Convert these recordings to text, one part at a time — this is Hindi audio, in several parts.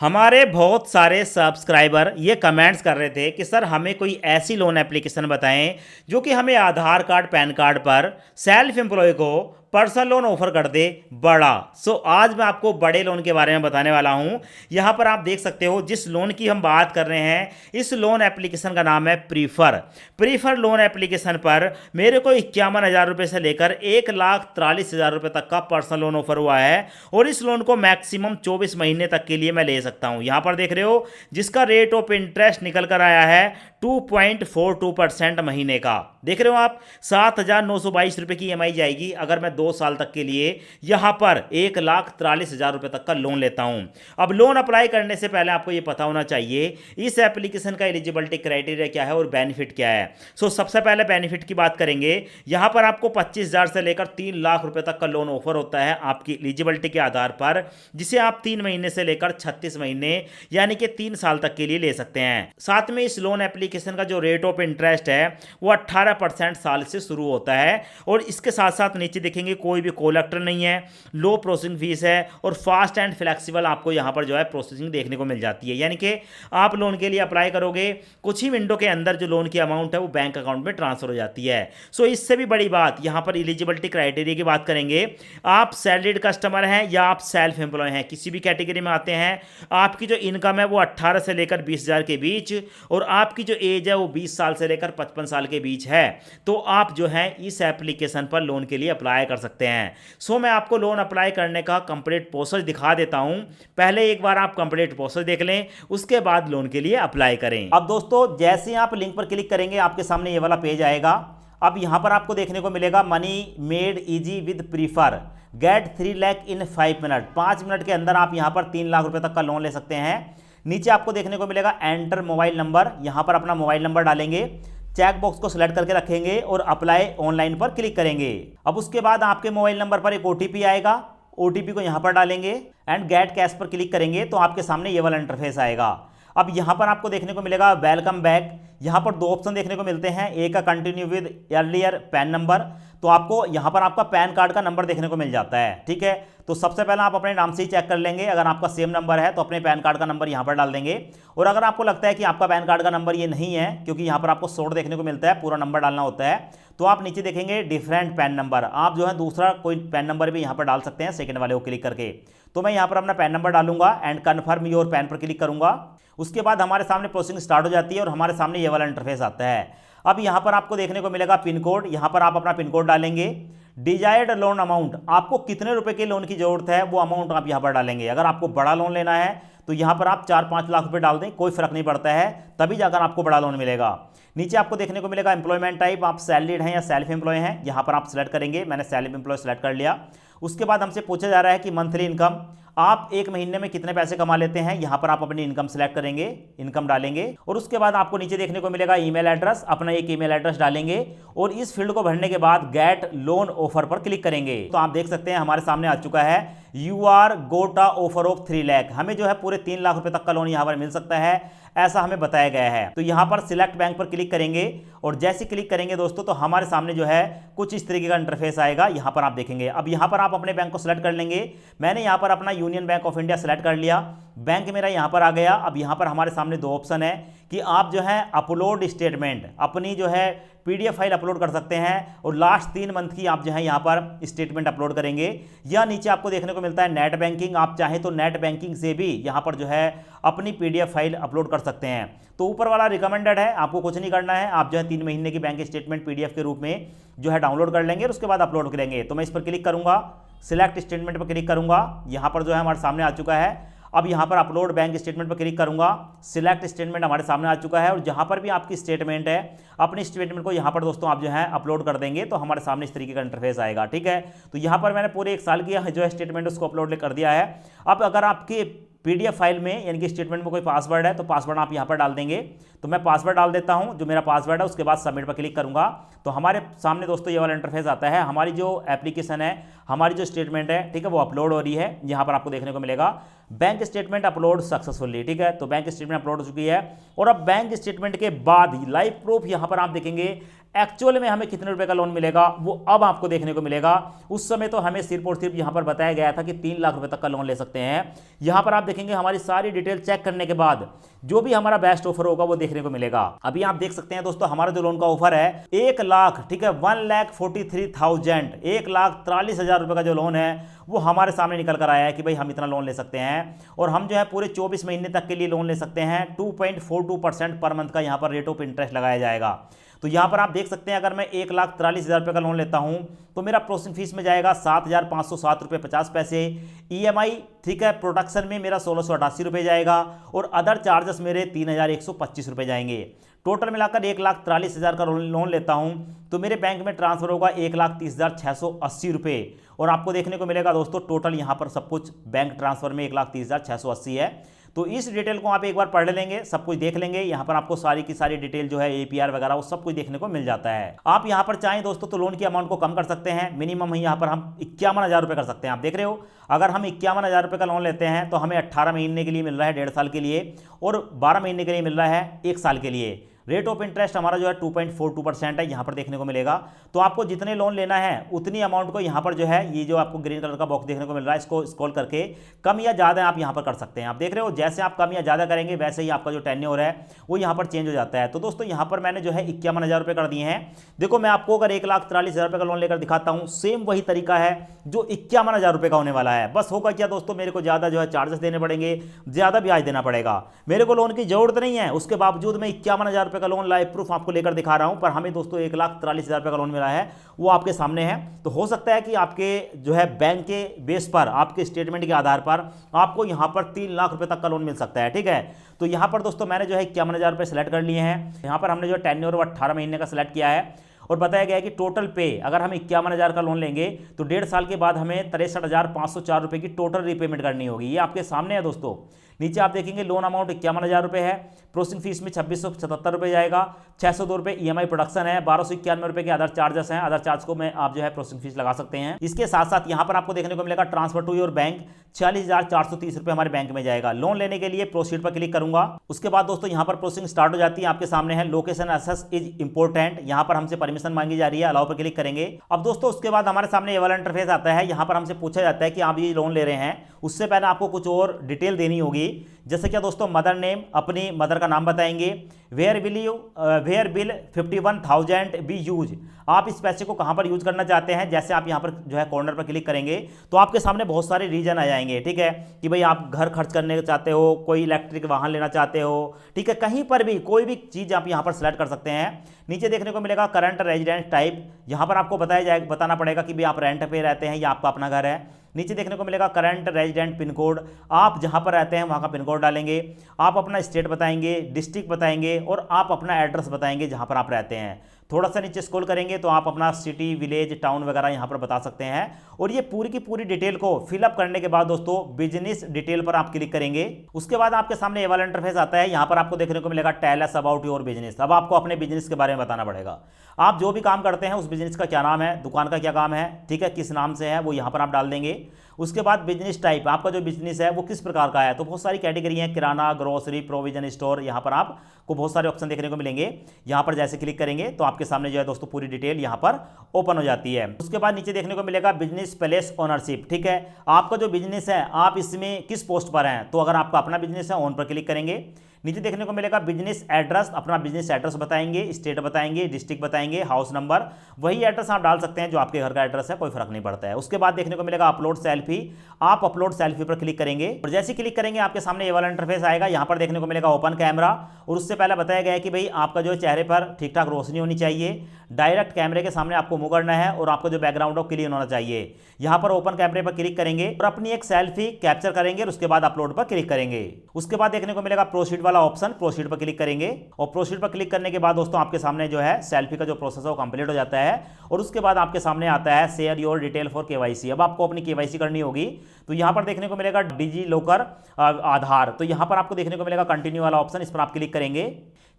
हमारे बहुत सारे सब्सक्राइबर ये कमेंट्स कर रहे थे कि सर हमें कोई ऐसी लोन एप्लीकेशन बताएं जो कि हमें आधार कार्ड पैन कार्ड पर सेल्फ एम्प्लॉय को पर्सनल लोन ऑफर कर दे बड़ा। आज मैं आपको बड़े लोन के बारे में बताने वाला हूं। यहां पर आप देख सकते हो जिस लोन की हम बात कर रहे हैं, इस लोन एप्लीकेशन का नाम है प्रीफर लोन एप्लीकेशन पर मेरे को 51,000 रुपये से लेकर 1,43,000 रुपये तक का पर्सनल लोन ऑफर हुआ है और इस लोन को मैक्सिमम 24 महीने तक के लिए मैं ले सकता हूं। यहां पर देख रहे हो जिसका रेट ऑफ इंटरेस्ट निकल कर आया है 2.42% महीने का। देख रहे हो आप 7,922 रुपये की ईएमआई जाएगी अगर मैं 2 साल तक के लिए यहां पर 1,43,000 रुपये तक का लोन लेता हूं। अब लोन अप्लाई करने से पहले आपको यह पता होना चाहिए इस एप्लीकेशन का एलिजिबिलिटी क्राइटेरिया क्या है और बेनिफिट क्या है। सबसे पहले बेनिफिट की बात करेंगे। यहां पर आपको 25,000 से लेकर 3 लाख रुपए तक का लोन ऑफर होता है आपकी एलिजिबिलिटी के आधार पर, जिसे आप 3 महीने से लेकर 36 महीने यानी कि 3 साल तक के लिए ले सकते हैं। साथ में इस लोन एप्लीकेशन का जो रेट ऑफ इंटरेस्ट है वो 18% साल से शुरू होता है और इसके साथ साथ नीचे देखेंगे कोई भी कोलेक्टर नहीं है, लो प्रोसेसिंग फीस है और फास्ट एंड फ्लेक्सिबल आपको यहां पर जो है प्रोसेसिंग देखने को मिल जाती है। यानी कि आप लोन के लिए अप्लाई करोगे, कुछ ही विंडो के अंदर जो लोन की अमाउंट है वो बैंक अकाउंट में ट्रांसफर हो जाती है। इससे भी बड़ी बात यहां पर एलिजिबिलिटी क्राइटेरिया की बात करेंगे। आप सैलरीड कस्टमर हैं या आप सेल्फ एम्प्लॉय हैं, किसी भी कैटेगरी में आते हैं, आपकी जो इनकम है वो 18 से लेकर 20,000 के बीच और आपकी जो एज है वो 20 साल से लेकर 55 साल के बीच है, तो आप जो है इस एप्लीकेशन पर लोन के लिए अप्लाई कर सकते हैं। मैं आपको लोन अप्लाई करने का कंप्लीट प्रोसेस दिखा देता हूं। पहले एक बार आप कंप्लीट प्रोसेस देख लें, उसके बाद लोन के लिए अप्लाई करें। अब दोस्तों जैसे ही आप लिंक पर क्लिक करेंगे आपके सामने ये वाला पेज आएगा। अब यहां पर आपको देखने को मिलेगा money made easy with Prefr, get 3 lakh in 5 minute. 5 minute के अंदर आप यहां पर 3 लाख रुपए तक का लोन ले सकते हैं। नीचे आपको देखने को मिलेगा एंटर मोबाइल नंबर, यहां पर अपना मोबाइल नंबर डालेंगे, चेक बॉक्स को सिलेक्ट करके रखेंगे और अप्लाई ऑनलाइन पर क्लिक करेंगे। अब उसके बाद आपके मोबाइल नंबर पर एक ओटीपी आएगा, ओटीपी को यहां पर डालेंगे एंड गेट कैश पर क्लिक करेंगे तो आपके सामने ये वाला इंटरफेस आएगा। अब यहां पर आपको देखने को मिलेगा वेलकम बैक। यहां पर 2 ऑप्शन देखने को मिलते हैं, एक का continue with earlier pan number, तो आपको यहां पर आपका पैन कार्ड का नंबर देखने को मिल जाता है। ठीक है, तो सबसे पहले आप अपने नाम से ही चेक कर लेंगे, अगर आपका सेम नंबर है तो अपने पैन कार्ड का नंबर यहां पर डाल देंगे। और अगर आपको लगता है कि आपका पैन कार्ड का नंबर ये नहीं है, क्योंकि यहां पर आपको शॉर्ट देखने को मिलता है, पूरा नंबर डालना होता है, तो आप नीचे देखेंगे डिफरेंट पैन नंबर, आप जो है दूसरा कोई पैन नंबर भी यहां पर डाल सकते हैं सेकंड वाले को क्लिक करके। तो मैं यहां पर अपना पैन नंबर डालूंगा एंड कन्फर्म योर पैन पर क्लिक करूंगा। उसके बाद हमारे सामने प्रोसेसिंग स्टार्ट हो जाती है और हमारे सामने ये वाला इंटरफेस आता है। अब यहां पर आपको देखने को मिलेगा पिन कोड, यहां पर आप अपना पिन कोड डालेंगे। डिजायर्ड लोन अमाउंट, आपको कितने रुपए के लोन की जरूरत है वो अमाउंट आप यहां पर डालेंगे। अगर आपको बड़ा लोन लेना है तो यहां पर आप 4-5 लाख रुपए डाल दें, कोई फर्क नहीं पड़ता है, तभी जाकर आपको बड़ा लोन मिलेगा। नीचे आपको देखने को मिलेगा एम्प्लॉयमेंट टाइप, आप सैलरीड हैं या सेल्फ एम्प्लॉय हैं, यहां पर आप सिलेक्ट करेंगे। मैंने सेल्फ एम्प्लॉय सेलेक्ट कर लिया। उसके बाद हमसे पूछा जा रहा है कि मंथली इनकम, आप एक महीने में कितने पैसे कमा लेते हैं, यहां पर आप अपनी इनकम सेलेक्ट करेंगे, इनकम डालेंगे। और उसके बाद आपको नीचे देखने को मिलेगा ईमेल एड्रेस, अपना एक ईमेल एड्रेस डालेंगे और इस फील्ड को भरने के बाद गेट लोन ऑफर पर क्लिक करेंगे। तो आप देख सकते हैं हमारे सामने आ चुका है यू आर गोटा ऑफर ऑफ 3 लाख, हमें जो है पूरे 3 लाख रुपए तक का लोन यहां पर मिल सकता है, ऐसा हमें बताया गया है। तो यहां पर सिलेक्ट बैंक पर क्लिक करेंगे और जैसे क्लिक करेंगे दोस्तों तो हमारे सामने जो है कुछ इस तरीके का इंटरफेस आएगा, यहां पर आप देखेंगे। अब यहां पर आप अपने बैंक को सिलेक्ट कर लेंगे। मैंने यहां पर अपना union bank of India select कर लिया, बैंक मेरा यहां पर आ गया। अब यहां पर हमारे सामने 2 ऑप्शन है कि आप जो है अपलोड स्टेटमेंट, अपनी जो है पीडीएफ फाइल अपलोड कर सकते हैं और लास्ट 3 मंथ की आप जो है यहां पर स्टेटमेंट अपलोड करेंगे, या नीचे आपको देखने को मिलता है नेट बैंकिंग, आप चाहें तो नेट बैंकिंग से भी यहां पर जो है अपनी पीडीएफ फाइल अपलोड कर सकते हैं। तो ऊपर वाला रिकमेंडेड है, आपको कुछ नहीं करना है, आप जो है 3 महीने की बैंक स्टेटमेंट पीडीएफ के रूप में जो है डाउनलोड कर लेंगे और उसके बाद अपलोड करेंगे। तो मैं इस पर क्लिक करूंगा, सिलेक्ट स्टेटमेंट पर क्लिक करूंगा, यहां पर जो है हमारे सामने आ चुका है। अब यहां पर अपलोड बैंक स्टेटमेंट पर क्लिक करूंगा, सिलेक्ट स्टेटमेंट हमारे सामने आ चुका है और जहां पर भी आपकी स्टेटमेंट है अपनी स्टेटमेंट को यहां पर दोस्तों आप जो है अपलोड कर देंगे तो हमारे सामने इस तरीके का इंटरफेस आएगा। ठीक है, तो यहां पर मैंने पूरे 1 साल की जो है स्टेटमेंट उसको अपलोड कर दिया है। अब अगर आपके पीडीएफ फाइल में यानी कि स्टेटमेंट में कोई पासवर्ड है तो पासवर्ड आप यहां पर डाल देंगे। तो मैं पासवर्ड डाल देता हूं, जो मेरा पासवर्ड है, उसके बाद सबमिट पर क्लिक करूंगा तो हमारे सामने दोस्तों ये वाला इंटरफेस आता है। हमारी जो एप्लीकेशन है, हमारी जो स्टेटमेंट है, ठीक है, वो अपलोड हो रही है। यहां पर आपको देखने को मिलेगा बैंक स्टेटमेंट अपलोड सक्सेसफुली, ठीक है। तो बैंक स्टेटमेंट अपलोड हो चुकी है और अब बैंक स्टेटमेंट के बाद लाइव प्रूफ यहां पर आप देखेंगे एक्चुअल में हमें कितने रुपए का लोन मिलेगा वो अब आपको देखने को मिलेगा। उस समय तो हमें सिर्फ और सिर्फ यहां पर बताया गया था कि 3 लाख रुपए तक का लोन ले सकते हैं। यहां पर आप देखेंगे हमारी सारी डिटेल चेक करने के बाद जो भी हमारा बेस्ट ऑफर होगा वो देखने को मिलेगा। अभी आप देख सकते हैं दोस्तों हमारा जो लोन का ऑफर है 1 लाख, ठीक है, 1,43,000, 1,43,000 रुपए का जो लोन है वो हमारे सामने निकल कर आया है कि भाई हम इतना लोन ले सकते हैं और हम जो है पूरे 24 महीने तक के लिए लोन ले सकते हैं। 2.42% पर मंथ का यहाँ पर रेट ऑफ इंटरेस्ट लगाया जाएगा। तो यहाँ पर आप देख सकते हैं अगर मैं 1,43,000 रुपये का लोन लेता हूँ तो मेरा प्रोसेसिंग फीस में जाएगा 7,507 रुपये 50 पैसे। ईएमआई, ठीक है, प्रोडक्शन में मेरा 1,688 रुपये जाएगा और अदर चार्जेस मेरे 3,125 रुपये जाएंगे। टोटल मिलाकर 1,43,000 का लोन लेता हूं तो मेरे बैंक में ट्रांसफर होगा 1,30,680 रुपये और आपको देखने को मिलेगा दोस्तों टोटल यहां पर सब कुछ बैंक ट्रांसफर में 1,30,680 है। तो इस डिटेल को आप एक बार पढ़ लेंगे, सब कुछ देख लेंगे, यहाँ पर आपको सारी की सारी डिटेल जो है एपीआर वगैरह वो सब कुछ देखने को मिल जाता है। आप यहाँ पर चाहें दोस्तों तो लोन की अमाउंट को कम कर सकते हैं। मिनिमम यहाँ पर हम 51,000 रुपये कर सकते हैं। आप देख रहे हो अगर हम 51,000 रुपये का लोन लेते हैं तो हमें 18 महीने के लिए मिल रहा है 1.5 साल के लिए और 12 महीने के लिए मिल रहा है 1 साल के लिए। रेट ऑफ इंटरेस्ट हमारा जो है 2.42% है यहाँ पर देखने को मिलेगा। तो आपको जितने लोन लेना है उतनी अमाउंट को यहाँ पर जो है ये जो आपको ग्रीन कलर का बॉक्स देखने को मिल रहा है इसको स्क्रॉल करके कम या ज़्यादा आप यहाँ पर कर सकते हैं। आप देख रहे हो जैसे आप कम या ज़्यादा करेंगे वैसे ही आपका जो टेन्योर है वो यहाँ पर चेंज हो जाता है। तो दोस्तों यहाँ पर मैंने जो है 51,000 रुपये कर दिए हैं। देखो मैं आपको अगर 1,43,000 रुपये का लोन लेकर दिखाता हूँ सेम वही तरीका है जो 51,000 रुपये का होने वाला है। बस होगा क्या दोस्तों, मेरे को ज़्यादा जो है चार्जेस देने पड़ेंगे, ज़्यादा ब्याज देना पड़ेगा। मेरे को लोन की जरूरत नहीं है, उसके बावजूद मैं 51,000 रुपये का लोन लाइव प्रूफ आपको लेकर दिखा रहा हूं। पर हमें दोस्तों 1,43,000 रुपये का लोन मिला है वो आपके सामने है। तो हो सकता है कि आपके जो है बैंक के बेस पर आपके स्टेटमेंट के आधार पर आपको यहां पर 3 लाख रुपए तक का लोन मिल सकता है, ठीक है। तो यहां पर दोस्तों मैंने जो है 51,000 रुपये सेलेक्ट कर लिए हैं। यहां पर हमने जो टेन्योर 18 महीने का सेलेक्ट किया है और बताया गया है कि टोटल पे अगर हम 51,000 का लोन लेंगे तो 1.5 साल के बाद हमें 63,504 रुपये की टोटल रीपेमेंट करनी होगी। ये आपके सामने है दोस्तों। नीचे आप देखेंगे लोन अमाउंट 51,000 रुपये है, प्रोसेसिंग फीस में 2,677 रुपये जाएगा, 602 रुपये ईएमआई प्रोडक्शन है, 1,291 रुपये के अदर चार्जेस हैं। अदर चार्ज को मैं आप जो है प्रोसेसिंग फीस लगा सकते हैं। इसके साथ साथ यहाँ पर आपको देखने को मिलेगा ट्रांसफर टू योर बैंक 40,430 रुपये हमारे बैंक में जाएगा। लोन लेने के लिए प्रोसीड पर क्लिक करूंगा। उसके बाद दोस्तों यहाँ पर प्रोसेसिंग स्टार्ट हो जाती है। आपके सामने है लोकेशन एक्सेस इज इंपॉर्टेंट, यहाँ पर हमसे परमिशन मांगी जा रही है, अलाउ पर क्लिक करेंगे। अब दोस्तों उसके बाद हमारे सामने ये वाला इंटरफेस आता है। यहाँ पर हमसे पूछा जाता है कि आप ये लोन ले रहे हैं, उससे पहले आपको कुछ और डिटेल देनी होगी। जैसे क्या दोस्तों मदर नेम, अपनी मदर का नाम बताएंगे। वेयर बिल 51,000 बी यूज, आप इस पैसे को कहां पर यूज करना चाहते हैं। जैसे आप यहां पर जो है कॉर्नर पर क्लिक करेंगे तो आपके सामने बहुत सारे रीजन आ जाएंगे, ठीक है, कि भाई आप घर खर्च करने चाहते हो, कोई इलेक्ट्रिक वाहन लेना चाहते हो, ठीक है, कहीं पर भी कोई भी चीज आप यहां पर सेलेक्ट कर सकते हैं। नीचे देखने को मिलेगा करंट रेजिडेंस टाइप, यहां पर आपको बताना पड़ेगा कि भाई आप रेंट पे रहते हैं या आपका अपना घर है। नीचे देखने को मिलेगा करंट रेजिडेंट पिन कोड, आप जहां पर रहते हैं वहां का पिन कोड डालेंगे। आप अपना स्टेट बताएंगे, डिस्ट्रिक्ट बताएंगे और आप अपना एड्रेस बताएंगे जहां पर आप रहते हैं। थोड़ा सा नीचे स्क्रॉल करेंगे तो आप अपना सिटी, विलेज, टाउन वगैरह यहां पर बता सकते हैं। और ये पूरी की पूरी डिटेल को फिलअप करने के बाद दोस्तों बिजनेस डिटेल पर आप क्लिक करेंगे। उसके बाद आपके सामने ये वाला इंटरफेस आता है। यहां पर आपको देखने को मिलेगा tell us about your business. अब आपको अपने बिजनेस के बारे में बताना पड़ेगा। आप जो भी काम करते हैं उस बिजनेस का क्या नाम है, दुकान का क्या काम है, ठीक है, किस नाम से है वो यहां पर आप डाल देंगे। उसके बाद बिजनेस टाइप, आपका जो बिजनेस है वो किस प्रकार का है। तो बहुत सारी कैटेगरी हैं, किराना, ग्रोसरी, प्रोविजन स्टोर, यहाँ पर आपको बहुत सारे ऑप्शन देखने को मिलेंगे। यहाँ पर जैसे क्लिक करेंगे तो आपके सामने जो है दोस्तों पूरी डिटेल यहाँ पर ओपन हो जाती है। उसके बाद नीचे देखने को मिलेगा बिजनेस प्लेस ओनरशिप, ठीक है, आपका जो बिजनेस है आप इसमें किस पोस्ट पर हैं। तो अगर आपका अपना बिजनेस है ऑन पर क्लिक करेंगे। नीचे देखने को मिलेगा बिजनेस एड्रेस, अपना बिजनेस एड्रेस बताएंगे, स्टेट बताएंगे, डिस्ट्रिक्ट बताएंगे, हाउस नंबर, वही एड्रेस आप डाल सकते हैं जो आपके घर का एड्रेस है, कोई फर्क नहीं पड़ता है। उसके बाद देखने को मिलेगा अपलोड सेल्फी, आप अपलोड सेल्फी पर क्लिक करेंगे और जैसे क्लिक करेंगे आपके सामने ये वाला इंटरफेस आएगा। यहाँ पर देखने को मिलेगा ओपन कैमरा और उससे पहले बताया गया है कि भाई आपका जो चेहरे पर ठीक ठाक रोशनी होनी चाहिए, डायरेक्ट कैमरे के सामने आपको मुंह करना है और आपका जो बैकग्राउंड है क्लीन होना चाहिए। यहाँ पर ओपन कैमरे पर क्लिक करेंगे और अपनी एक सेल्फी कैप्चर करेंगे और उसके बाद अपलोड पर क्लिक करेंगे। उसके बाद देखने को मिलेगा प्रोसीड वाला ऑप्शन, प्रोसीड पर क्लिक करेंगे और प्रोसीड पर क्लिक करने के बाद दोस्तों आपके सामने जो है सेल्फी का जो प्रोसेस है वो कंप्लीट हो जाता है और उसके बाद आपके सामने आता है share your detail for KYC. अब आपको अपनी केवाईसी करनी होगी तो यहाँ पर देखने को मिलेगा डिजी लॉकर आधार, तो यहाँ पर आपको देखने को मिलेगा कंटिन्यू वाला ऑप्शन, इस पर आप क्लिक करेंगे।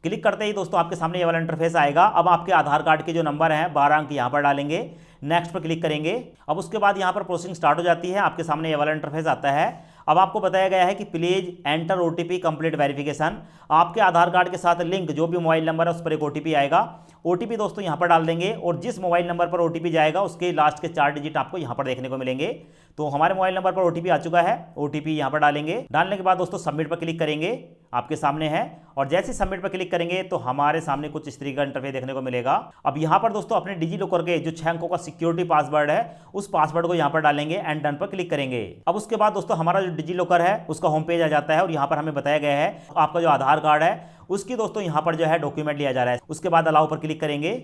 क्लिक करते ही दोस्तों आपके सामने ये वाला इंटरफेस आएगा। अब आपके आधार कार्ड के जो नंबर हैं 12 अंक यहाँ पर डालेंगे, नेक्स्ट पर क्लिक करेंगे। अब उसके बाद यहाँ पर प्रोसेसिंग स्टार्ट हो जाती है। आपके सामने ये वाला इंटरफेस आता है। अब आपको बताया गया है कि please enter OTP complete verification. आपके आधार कार्ड के साथ लिंक जो भी मोबाइल नंबर है उस पर एक ओटीपी आएगा। ओटीपी दोस्तों यहां पर डाल देंगे और जिस मोबाइल नंबर पर ओटीपी जाएगा उसके लास्ट के 4 डिजिट आपको यहां पर देखने को मिलेंगे। तो हमारे मोबाइल नंबर पर ओटीपी आ चुका है, ओटीपी यहां पर डालेंगे। डालने के बाद दोस्तों सबमिट पर क्लिक करेंगे, आपके सामने है। और जैसे सबमिट पर क्लिक करेंगे तो हमारे सामने कुछ इस तरीके का इंटरफेस देखने को मिलेगा। अब यहां पर दोस्तों अपने डिजी लॉकर के जो 6 अंकों का सिक्योरिटी पासवर्ड है उस पासवर्ड को यहां पर डालेंगे एंड डन पर क्लिक करेंगे। अब उसके बाद दोस्तों हमारा जो डिजी लॉकर है उसका होम पेज आ जाता है और यहां पर हमें बताया गया है आपका जो आधार कार्ड है उसकी दोस्तों यहां पर जो है डॉक्यूमेंट लिया जा रहा है। उसके बाद अलाउ पर क्लिक करेंगे।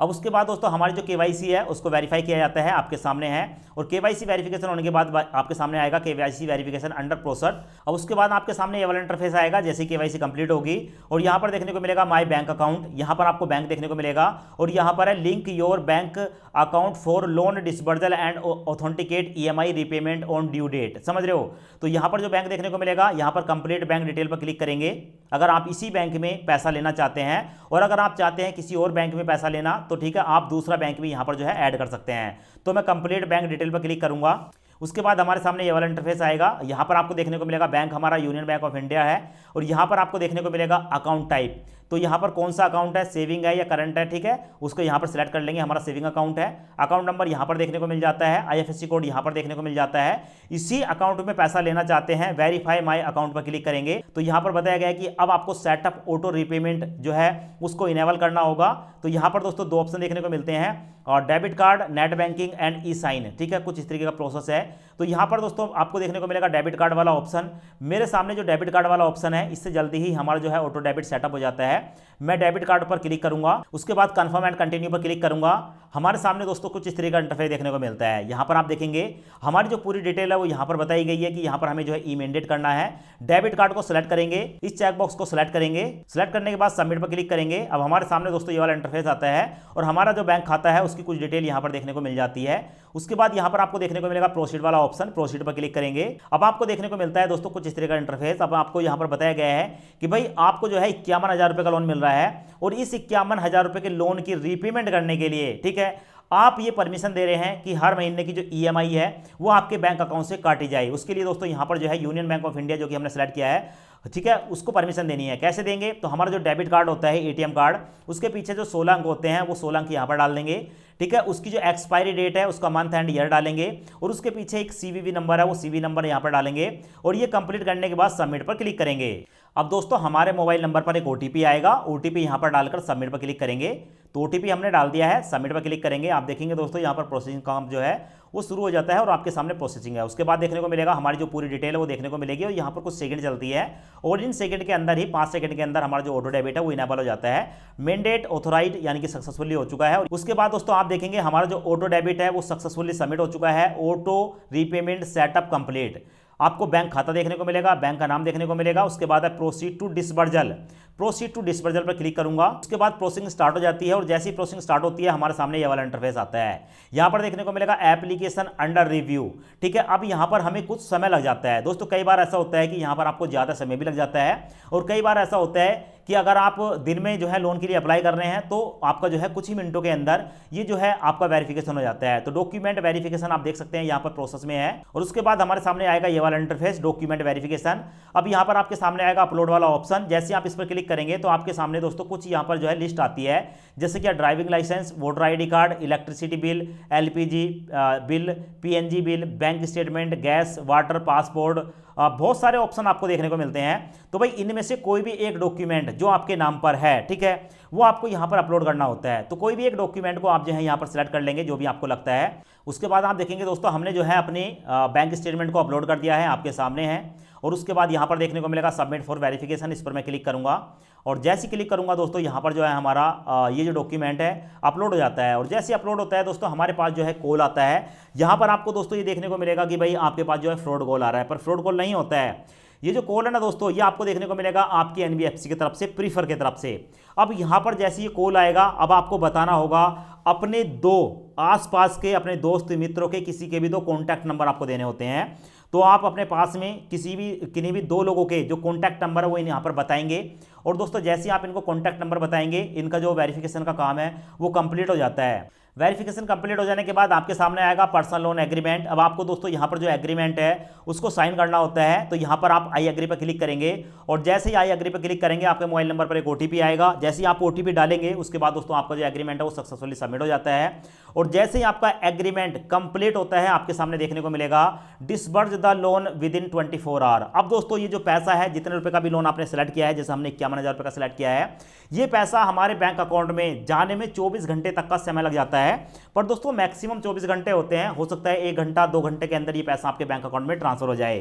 अब उसके बाद दोस्तों हमारी जो केवाईसी है उसको वेरीफाई किया जाता है, आपके सामने है। और केवाईसी वेरिफिकेशन होने के बाद आपके सामने आएगा केवाईसी वेरिफिकेशन अंडर प्रोसेस। अब उसके बाद आपके सामने ये वाला इंटरफेस आएगा जैसे केवाईसी कंप्लीट होगी। और यहाँ पर देखने को मिलेगा माय बैंक अकाउंट, यहाँ पर आपको बैंक देखने को मिलेगा। और यहाँ पर है link your bank account for loan disbursal and authenticate EMI repayment on due date. समझ रहे हो? तो यहाँ पर जो बैंक देखने को मिलेगा यहाँ पर कंप्लीट बैंक डिटेल पर क्लिक करेंगे अगर आप इसी बैंक में पैसा लेना चाहते हैं। और अगर आप चाहते हैं किसी और बैंक में पैसा लेना तो ठीक है, आप दूसरा बैंक भी यहां पर जो है ऐड कर सकते हैं। तो मैं कंप्लीट बैंक डिटेल पर क्लिक करूंगा। उसके बाद हमारे सामने ये वाला इंटरफेस आएगा। यहां पर आपको देखने को मिलेगा बैंक हमारा यूनियन बैंक ऑफ इंडिया है। और यहां पर आपको देखने को मिलेगा अकाउंट टाइप। तो यहां पर कौन सा अकाउंट है, सेविंग है या करंट है, ठीक है, उसको यहां पर सिलेक्ट कर लेंगे। हमारा सेविंग अकाउंट है। अकाउंट नंबर यहां पर देखने को मिल जाता है, आईएफएससी कोड यहां पर देखने को मिल जाता है। इसी अकाउंट में पैसा लेना चाहते हैं, वेरीफाई माई अकाउंट पर क्लिक करेंगे। तो यहां पर बताया गया है कि अब आपको सेटअप ऑटो रीपेमेंट जो है उसको इनेबल करना होगा। तो यहां पर दोस्तों 2 ऑप्शन देखने को मिलते हैं, और debit card, net banking and e sign, ठीक है, कुछ इस तरीके का प्रोसेस है। तो यहां पर दोस्तों आपको देखने को मिलेगा डेबिट कार्ड वाला ऑप्शन। मेरे सामने जो डेबिट कार्ड वाला ऑप्शन है इससे जल्दी ही हमारा जो है ऑटो डेबिट सेटअप हो जाता है। मैं डेबिट कार्ड पर क्लिक करूंगा, उसके बाद कंफर्म एंड कंटिन्यू पर क्लिक करूंगा। हमारे सामने दोस्तों कुछ इस तरीके का इंटरफेस देखने को मिलता है। यहां पर आप देखेंगे हमारी जो पूरी डिटेल है वो यहां पर बताई गई है कि यहां पर हमें जो है ई मैंडेट करना है। डेबिट कार्ड को सिलेक्ट करेंगे, इस चेकबॉक्स को सिलेक्ट करेंगे। सिलेक्ट करने के बाद सबमिट पर क्लिक करेंगे। अब हमारे सामने दोस्तों ये वाला इंटरफेस आता है और हमारा जो बैंक खाता है उसकी कुछ डिटेल यहां पर देखने को मिल जाती है। उसके बाद यहां पर आपको देखने को मिलेगा प्रोसीड वाला ऑप्शन, प्रोसीड पर क्लिक करेंगे। अब आपको देखने को मिलता है दोस्तों कुछ इस तरह का इंटरफेस। अब आपको यहां पर बताया गया है कि भाई आपको जो है 51,000 रुपए का लोन मिल रहा है और इस 51,000 रुपए के लोन की रीपेमेंट करने के लिए, ठीक है, आप ये परमिशन दे रहे हैं कि हर महीने की जो ईएमआई है वो आपके बैंक अकाउंट से काटी जाए। उसके लिए दोस्तों यहां पर जो है यूनियन बैंक ऑफ इंडिया जो कि हमने सेलेक्ट किया है, ठीक है, उसको परमिशन देनी है। कैसे देंगे? तो हमारा जो डेबिट कार्ड होता है, एटीएम कार्ड, उसके पीछे जो 16 अंक होते हैं वो 16 अंक यहां पर डाल देंगे, ठीक है। उसकी जो एक्सपायरी डेट है उसका मंथ एंड ईयर डालेंगे और उसके पीछे एक सीवीवी नंबर है, वो सीवी नंबर यहां पर डालेंगे और ये कंप्लीट करने के बाद सबमिट पर क्लिक करेंगे। अब दोस्तों हमारे मोबाइल नंबर पर एक ओटीपी आएगा, ओटीपी यहां पर डालकर सबमिट पर क्लिक करेंगे। तो ओटीपी हमने डाल दिया है, सबमिट पर क्लिक करेंगे। आप देखेंगे दोस्तों यहां पर प्रोसेसिंग काम जो है वो शुरू हो जाता है और आपके सामने प्रोसेसिंग है। उसके बाद देखने को मिलेगा हमारी जो पूरी डिटेल है वो देखने को मिलेगी और यहाँ पर कुछ सेकंड चलती है और इन सेकंड के अंदर ही 5 सेकंड के अंदर हमारा जो ऑटो डेबिट है वो इनेबल हो जाता है। मैंडेट ऑथोराइज्ड यानी कि सक्सेसफुली हो चुका है। और उसके बाद दोस्तों आप देखेंगे हमारा जो ऑटो डेबिट है वो सक्सेसफुली सबमिट हो चुका है। Auto repayment setup complete. आपको बैंक खाता देखने को मिलेगा, बैंक का नाम देखने को मिलेगा। उसके बाद है proceed to disbursal, proceed to disbursal पर क्लिक करूंगा। उसके बाद प्रोसेसिंग स्टार्ट हो जाती है और जैसी प्रोसेसिंग स्टार्ट होती है हमारे सामने ये वाला इंटरफेस आता है। यहां पर देखने को मिलेगा एप्लीकेशन अंडर रिव्यू, ठीक है। अब यहां पर हमें कुछ समय लग जाता है दोस्तों। कई बार ऐसा होता है कि यहां पर आपको ज्यादा समय भी लग जाता है और कई बार ऐसा होता है कि अगर आप दिन में जो है लोन के लिए अप्लाई कर रहे हैं तो आपका जो है कुछ ही मिनटों के अंदर ये जो है आपका वेरिफिकेशन हो जाता है। तो डॉक्यूमेंट वेरिफिकेशन आप देख सकते हैं यहाँ पर प्रोसेस में है। और उसके बाद हमारे सामने आएगा ये वाला इंटरफेस डॉक्यूमेंट वेरिफिकेशन। अब यहाँ पर आपके सामने आएगा अपलोड वाला ऑप्शन। जैसे आप इस पर क्लिक करेंगे तो आपके सामने दोस्तों कुछ यहाँ पर जो है लिस्ट आती है, जैसे कि driving licence, voter ID card, electricity bill, LPG bill, PNG bill, bank statement, gas, water, passport, बहुत सारे ऑप्शन आपको देखने को मिलते हैं। तो भाई इनमें से कोई भी एक डॉक्यूमेंट जो आपके नाम पर है, ठीक है, वो आपको यहां पर अपलोड करना होता है। तो कोई भी एक डॉक्यूमेंट को आप जो है यहां पर सिलेक्ट कर लेंगे जो भी आपको लगता है। उसके बाद आप देखेंगे दोस्तों हमने जो है अपनी बैंक स्टेटमेंट को अपलोड कर दिया है, आपके सामने है। और उसके बाद यहां पर देखने को मिलेगा सबमिट फॉर वेरिफिकेशन, इस पर मैं क्लिक करूंगा और जैसे क्लिक करूंगा दोस्तों यहां पर जो है हमारा ये जो डॉक्यूमेंट है अपलोड हो जाता है। और जैसे अपलोड होता है दोस्तों हमारे पास जो है कॉल आता है। यहां पर आपको दोस्तों ये देखने को मिलेगा कि भाई आपके पास जो है फ्रॉड कॉल आ रहा है, पर फ्रॉड कॉल नहीं होता है। ये जो कॉल है ना दोस्तों, ये आपको देखने को मिलेगा आपकी एनबीएफसी की तरफ से, प्रीफर की तरफ से। अब यहां पर जैसे ये कॉल आएगा, अब आपको बताना होगा अपने 2 आसपास के अपने दोस्त मित्रों के किसी के भी 2 कॉन्टैक्ट नंबर आपको देने होते हैं। तो आप अपने पास में किन्हीं भी 2 लोगों के जो कॉन्टैक्ट नंबर है वो यहाँ पर बताएंगे। और दोस्तों जैसे आप इनको कॉन्टैक्ट नंबर बताएंगे, इनका जो वेरिफिकेशन का काम है वो कंप्लीट हो जाता है। वेरिफिकेशन कंप्लीट हो जाने के बाद आपके सामने आएगा पर्सनल लोन एग्रीमेंट। अब आपको दोस्तों यहाँ पर जो एग्रीमेंट है उसको साइन करना होता है। तो यहाँ पर आप आई एग्री पर क्लिक करेंगे और जैसे ही आई एग्री पर क्लिक करेंगे आपके मोबाइल नंबर पर एक ओटीपी आएगा। जैसे ही आप ओटीपी डालेंगे उसके बाद दोस्तों आपका जो एग्रीमेंट है वो सक्सेसफुली सबमिट हो जाता है। और जैसे ही आपका एग्रीमेंट कंप्लीट होता है आपके सामने देखने को मिलेगा disburse the loan within 24 hour. अब दोस्तों ये जो पैसा है, जितने रुपए का भी लोन आपने सेलेक्ट किया है, जैसे हमने 51,000 रुपए का सेलेक्ट किया है, ये पैसा हमारे बैंक अकाउंट में जाने में 24 घंटे तक का समय लग जाता है। पर दोस्तों मैक्सिमम 24 घंटे होते हैं, हो सकता है 1 घंटा 2 घंटे के अंदर ये पैसा आपके बैंक अकाउंट में ट्रांसफर हो जाए।